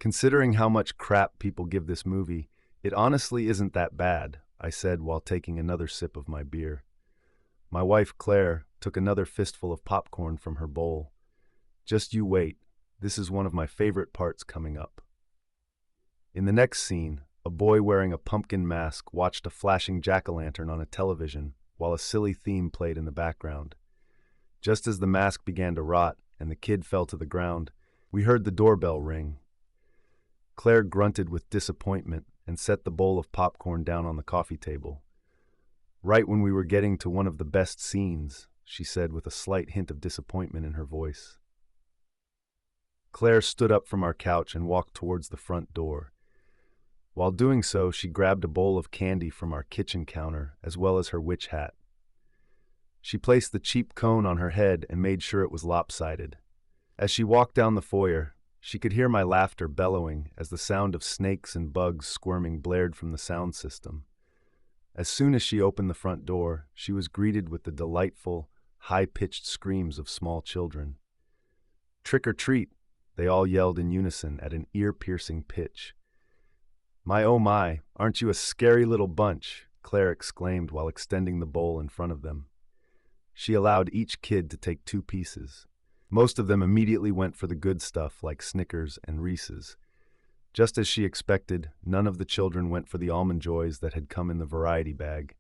Considering how much crap people give this movie, it honestly isn't that bad, I said while taking another sip of my beer. My wife, Claire, took another fistful of popcorn from her bowl. Just you wait, this is one of my favorite parts coming up. In the next scene, a boy wearing a pumpkin mask watched a flashing jack-o'-lantern on a television while a silly theme played in the background. Just as the mask began to rot and the kid fell to the ground, we heard the doorbell ring. Claire grunted with disappointment and set the bowl of popcorn down on the coffee table. Right when we were getting to one of the best scenes, she said with a slight hint of disappointment in her voice. Claire stood up from our couch and walked towards the front door. While doing so, she grabbed a bowl of candy from our kitchen counter, as well as her witch hat. She placed the cheap cone on her head and made sure it was lopsided. As she walked down the foyer, she could hear my laughter bellowing as the sound of snakes and bugs squirming blared from the sound system. As soon as she opened the front door, she was greeted with the delightful, high-pitched screams of small children. "Trick or treat," they all yelled in unison at an ear-piercing pitch. "My oh my, aren't you a scary little bunch?" Claire exclaimed while extending the bowl in front of them. She allowed each kid to take 2 pieces. Most of them immediately went for the good stuff like Snickers and Reese's. Just as she expected, none of the children went for the Almond Joys that had come in the variety bag.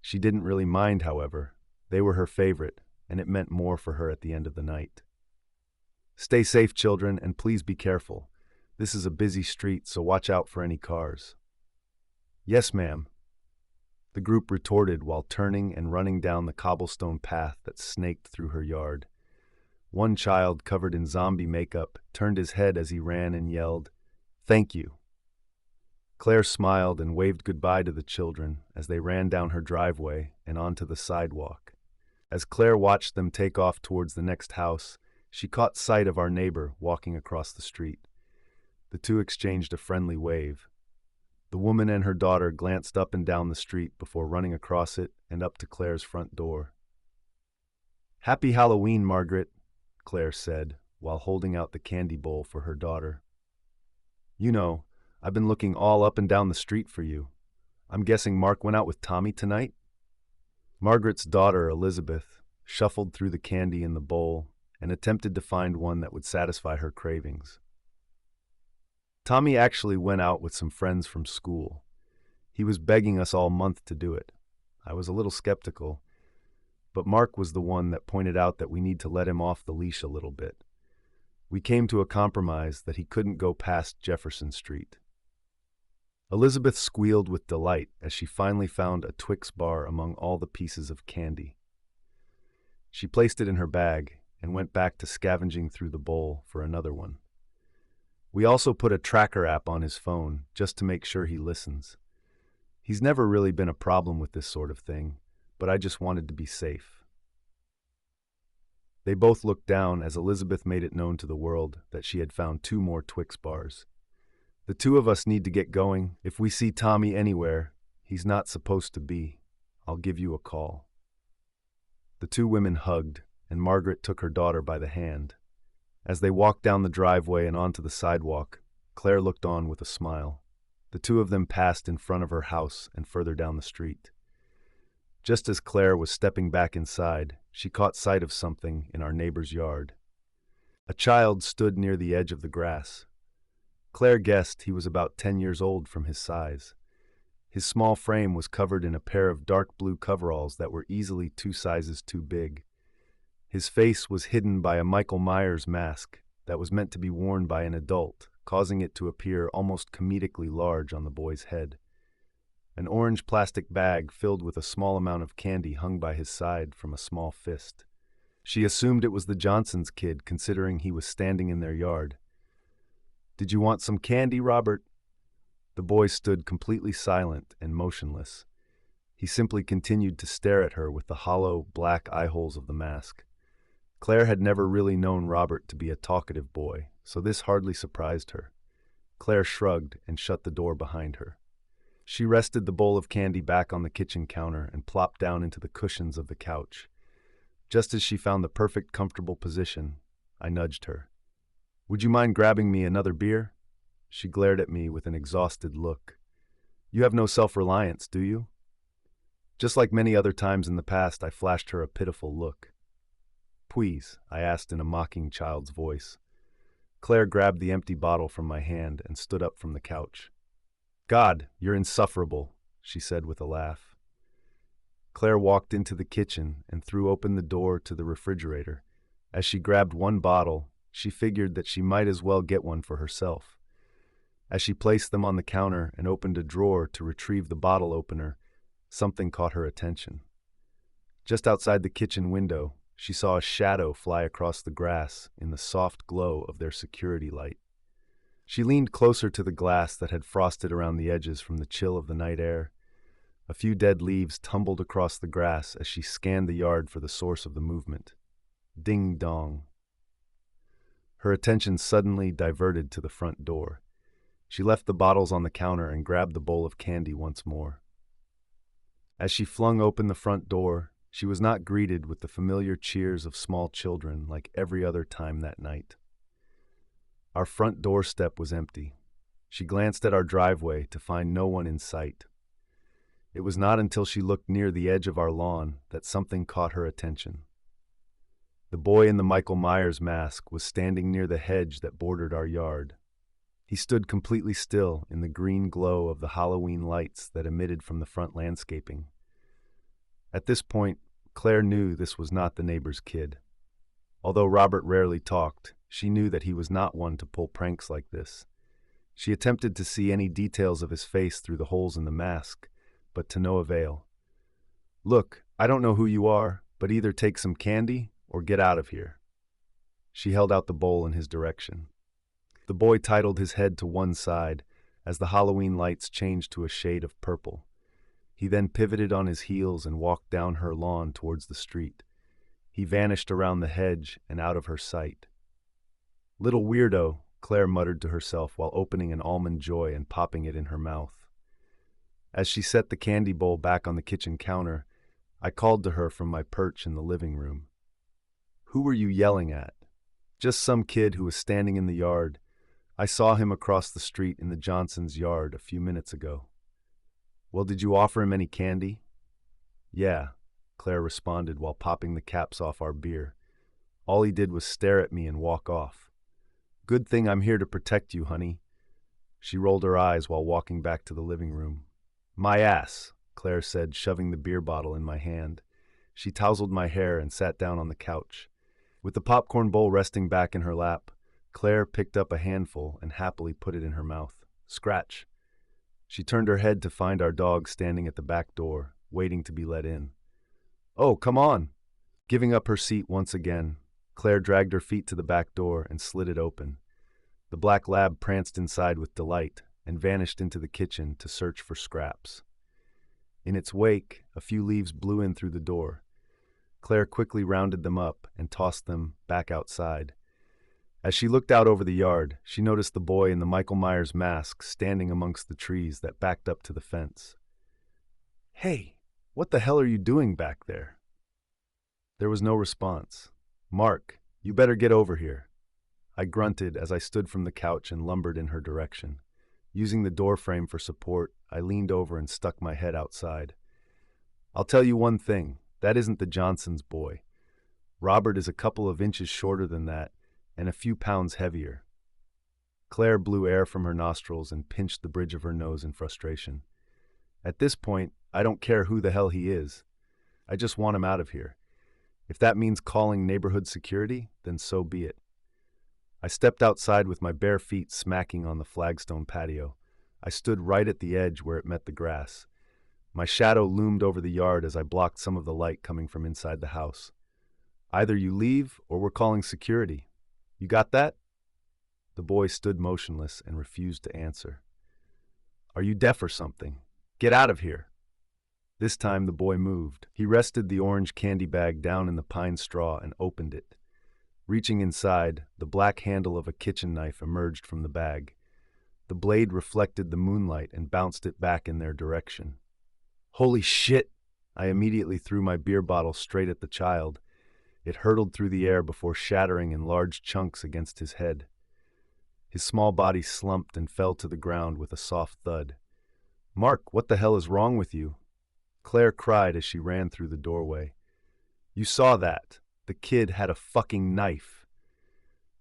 She didn't really mind, however. They were her favorite, and it meant more for her at the end of the night. "Stay safe, children, and please be careful. This is a busy street, so watch out for any cars." "Yes, ma'am," the group retorted while turning and running down the cobblestone path that snaked through her yard. One child, covered in zombie makeup, turned his head as he ran and yelled, "Thank you." Claire smiled and waved goodbye to the children as they ran down her driveway and onto the sidewalk. As Claire watched them take off towards the next house, she caught sight of our neighbor walking across the street. The two exchanged a friendly wave. The woman and her daughter glanced up and down the street before running across it and up to Claire's front door. "Happy Halloween, Margaret," Claire said, while holding out the candy bowl for her daughter. "You know, I've been looking all up and down the street for you. I'm guessing Mark went out with Tommy tonight?" Margaret's daughter, Elizabeth, shuffled through the candy in the bowl and attempted to find one that would satisfy her cravings. "Tommy actually went out with some friends from school. He was begging us all month to do it. I was a little skeptical, but Mark was the one that pointed out that we need to let him off the leash a little bit. We came to a compromise that he couldn't go past Jefferson Street." Elizabeth squealed with delight as she finally found a Twix bar among all the pieces of candy. She placed it in her bag and went back to scavenging through the bowl for another one. We also put a tracker app on his phone just to make sure he listens. He's never really been a problem with this sort of thing, but I just wanted to be safe. They both looked down as Elizabeth made it known to the world that she had found 2 more Twix bars. "The 2 of us need to get going. If we see Tommy anywhere, he's not supposed to be. I'll give you a call." The 2 women hugged, and Margaret took her daughter by the hand. As they walked down the driveway and onto the sidewalk, Claire looked on with a smile. The 2 of them passed in front of her house and further down the street. Just as Claire was stepping back inside, she caught sight of something in our neighbor's yard. A child stood near the edge of the grass. Claire guessed he was about 10 years old from his size. His small frame was covered in a pair of dark blue coveralls that were easily 2 sizes too big. His face was hidden by a Michael Myers mask that was meant to be worn by an adult, causing it to appear almost comedically large on the boy's head. An orange plastic bag filled with a small amount of candy hung by his side from a small fist. She assumed it was the Johnson's kid, considering he was standing in their yard. "Did you want some candy, Robert?" The boy stood completely silent and motionless. He simply continued to stare at her with the hollow, black eye holes of the mask. Claire had never really known Robert to be a talkative boy, so this hardly surprised her. Claire shrugged and shut the door behind her. She rested the bowl of candy back on the kitchen counter and plopped down into the cushions of the couch. Just as she found the perfect comfortable position, I nudged her. "Would you mind grabbing me another beer?" She glared at me with an exhausted look. You have no self-reliance, do you? Just like many other times in the past, I flashed her a pitiful look. Please, I asked in a mocking child's voice. Claire grabbed the empty bottle from my hand and stood up from the couch. God, you're insufferable, she said with a laugh. Claire walked into the kitchen and threw open the door to the refrigerator. As she grabbed one bottle, she figured that she might as well get one for herself. As she placed them on the counter and opened a drawer to retrieve the bottle opener, something caught her attention. Just outside the kitchen window, she saw a shadow fly across the grass in the soft glow of their security light. She leaned closer to the glass that had frosted around the edges from the chill of the night air. A few dead leaves tumbled across the grass as she scanned the yard for the source of the movement. Ding dong. Her attention suddenly diverted to the front door. She left the bottles on the counter and grabbed the bowl of candy once more. As she flung open the front door, she was not greeted with the familiar cheers of small children like every other time that night. Our front doorstep was empty. She glanced at our driveway to find no one in sight. It was not until she looked near the edge of our lawn that something caught her attention. The boy in the Michael Myers mask was standing near the hedge that bordered our yard. He stood completely still in the green glow of the Halloween lights that emitted from the front landscaping. At this point, Claire knew this was not the neighbor's kid. Although Robert rarely talked, she knew that he was not one to pull pranks like this. She attempted to see any details of his face through the holes in the mask, but to no avail. Look, I don't know who you are, but either take some candy or get out of here. She held out the bowl in his direction. The boy titled his head to one side as the Halloween lights changed to a shade of purple. He then pivoted on his heels and walked down her lawn towards the street. He vanished around the hedge and out of her sight. Little weirdo, Claire muttered to herself while opening an almond joy and popping it in her mouth. As she set the candy bowl back on the kitchen counter, I called to her from my perch in the living room. Who were you yelling at? Just some kid who was standing in the yard. I saw him across the street in the Johnsons' yard a few minutes ago. Well, did you offer him any candy? Yeah, Claire responded while popping the caps off our beer. All he did was stare at me and walk off. Good thing I'm here to protect you, honey. She rolled her eyes while walking back to the living room. My ass, Claire said, shoving the beer bottle in my hand. She tousled my hair and sat down on the couch. With the popcorn bowl resting back in her lap, Claire picked up a handful and happily put it in her mouth. Scratch. She turned her head to find our dog standing at the back door, waiting to be let in. Oh, come on! Giving up her seat once again, Claire dragged her feet to the back door and slid it open. The black lab pranced inside with delight and vanished into the kitchen to search for scraps. In its wake, a few leaves blew in through the door. Claire quickly rounded them up and tossed them back outside. As she looked out over the yard, she noticed the boy in the Michael Myers mask standing amongst the trees that backed up to the fence. Hey, what the hell are you doing back there? There was no response. Mark, you better get over here. I grunted as I stood from the couch and lumbered in her direction. Using the doorframe for support, I leaned over and stuck my head outside. I'll tell you one thing, that isn't the Johnsons' boy. Robert is a couple of inches shorter than that, and a few pounds heavier. Claire blew air from her nostrils and pinched the bridge of her nose in frustration. At this point, I don't care who the hell he is. I just want him out of here. If that means calling neighborhood security, then so be it. I stepped outside with my bare feet smacking on the flagstone patio. I stood right at the edge where it met the grass. My shadow loomed over the yard as I blocked some of the light coming from inside the house. Either you leave or we're calling security. You got that? The boy stood motionless and refused to answer. Are you deaf or something? Get out of here. This time the boy moved. He rested the orange candy bag down in the pine straw and opened it. Reaching inside, the black handle of a kitchen knife emerged from the bag. The blade reflected the moonlight and bounced it back in their direction. Holy shit! I immediately threw my beer bottle straight at the child. It hurtled through the air before shattering in large chunks against his head. His small body slumped and fell to the ground with a soft thud. "Mark, what the hell is wrong with you?" Claire cried as she ran through the doorway. "You saw that. The kid had a fucking knife.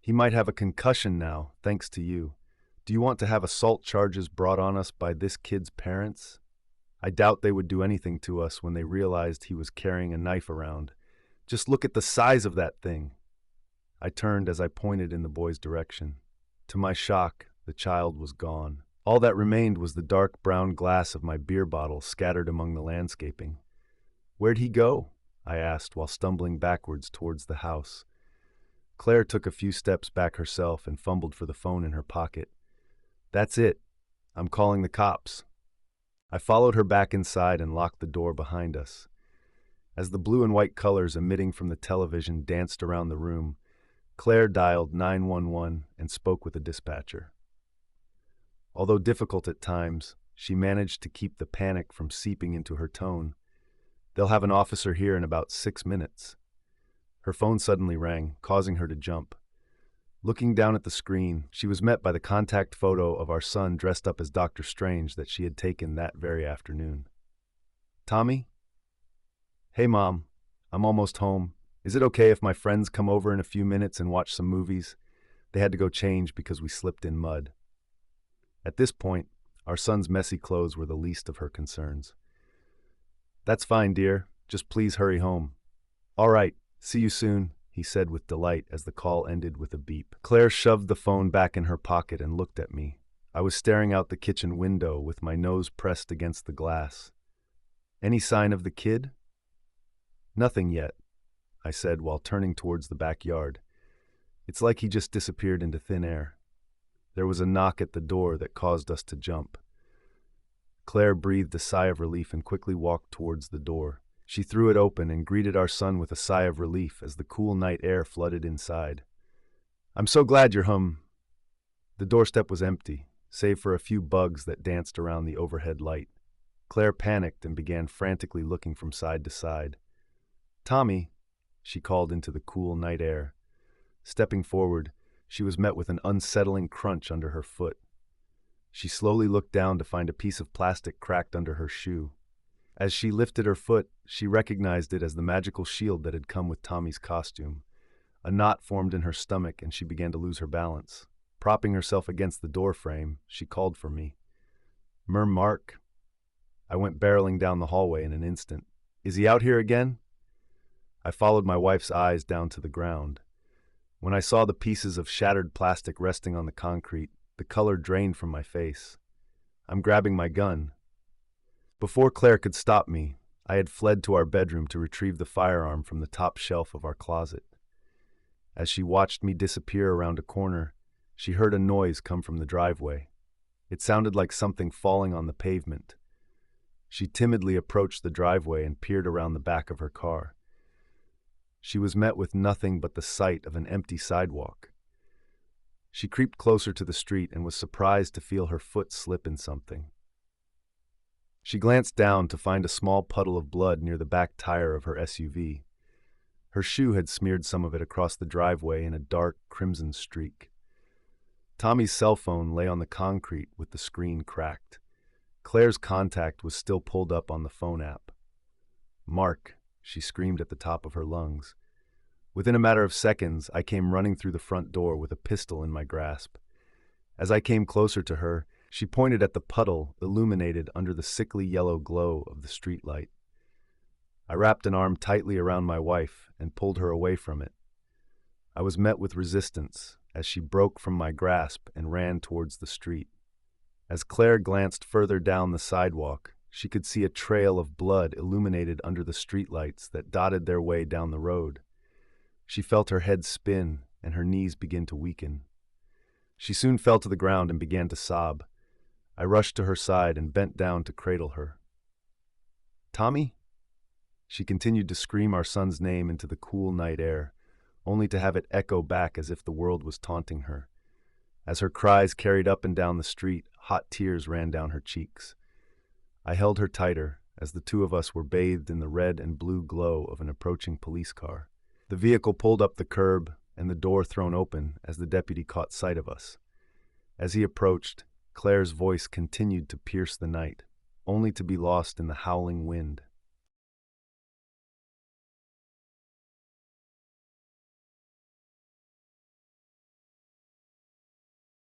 He might have a concussion now, thanks to you. Do you want to have assault charges brought on us by this kid's parents? I doubt they would do anything to us when they realized he was carrying a knife around. Just look at the size of that thing." I turned as I pointed in the boy's direction. To my shock, the child was gone. All that remained was the dark brown glass of my beer bottle scattered among the landscaping. "Where'd he go?" I asked while stumbling backwards towards the house. Claire took a few steps back herself and fumbled for the phone in her pocket. "That's it. I'm calling the cops." I followed her back inside and locked the door behind us. As the blue and white colors emitting from the television danced around the room, Claire dialed 911 and spoke with a dispatcher. Although difficult at times, she managed to keep the panic from seeping into her tone. "They'll have an officer here in about 6 minutes." Her phone suddenly rang, causing her to jump. Looking down at the screen, she was met by the contact photo of our son dressed up as Dr. Strange that she had taken that very afternoon. "Tommy?" "Hey, Mom. I'm almost home. Is it okay if my friends come over in a few minutes and watch some movies? They had to go change because we slipped in mud." At this point, our son's messy clothes were the least of her concerns. "That's fine, dear. Just please hurry home." "All right. See you soon," he said with delight as the call ended with a beep. Claire shoved the phone back in her pocket and looked at me. I was staring out the kitchen window with my nose pressed against the glass. "Any sign of the kid?" "Nothing yet," I said while turning towards the backyard. "It's like he just disappeared into thin air." There was a knock at the door that caused us to jump. Claire breathed a sigh of relief and quickly walked towards the door. She threw it open and greeted our son with a sigh of relief as the cool night air flooded inside. "I'm so glad you're home." The doorstep was empty, save for a few bugs that danced around the overhead light. Claire panicked and began frantically looking from side to side. "Tommy," she called into the cool night air. Stepping forward, she was met with an unsettling crunch under her foot. She slowly looked down to find a piece of plastic cracked under her shoe. As she lifted her foot, she recognized it as the magical shield that had come with Tommy's costume. A knot formed in her stomach and she began to lose her balance. Propping herself against the door frame, she called for me. "Mark." I went barreling down the hallway in an instant. "Is he out here again?" I followed my wife's eyes down to the ground. When I saw the pieces of shattered plastic resting on the concrete, the color drained from my face. I'm grabbing my gun. Before Claire could stop me, I had fled to our bedroom to retrieve the firearm from the top shelf of our closet. As she watched me disappear around a corner, she heard a noise come from the driveway. It sounded like something falling on the pavement. She timidly approached the driveway and peered around the back of her car. She was met with nothing but the sight of an empty sidewalk. She creeped closer to the street and was surprised to feel her foot slip in something. She glanced down to find a small puddle of blood near the back tire of her SUV. Her shoe had smeared some of it across the driveway in a dark crimson streak. Tommy's cell phone lay on the concrete with the screen cracked. Claire's contact was still pulled up on the phone app. "Mark," she screamed at the top of her lungs. Within a matter of seconds, I came running through the front door with a pistol in my grasp. As I came closer to her, she pointed at the puddle illuminated under the sickly yellow glow of the streetlight. I wrapped an arm tightly around my wife and pulled her away from it. I was met with resistance as she broke from my grasp and ran towards the street. As Claire glanced further down the sidewalk, she could see a trail of blood illuminated under the streetlights that dotted their way down the road. She felt her head spin and her knees begin to weaken. She soon fell to the ground and began to sob. I rushed to her side and bent down to cradle her. "Tommy?" She continued to scream our son's name into the cool night air, only to have it echo back as if the world was taunting her. As her cries carried up and down the street, hot tears ran down her cheeks. I held her tighter as the two of us were bathed in the red and blue glow of an approaching police car. The vehicle pulled up the curb and the door thrown open as the deputy caught sight of us. As he approached, Claire's voice continued to pierce the night, only to be lost in the howling wind.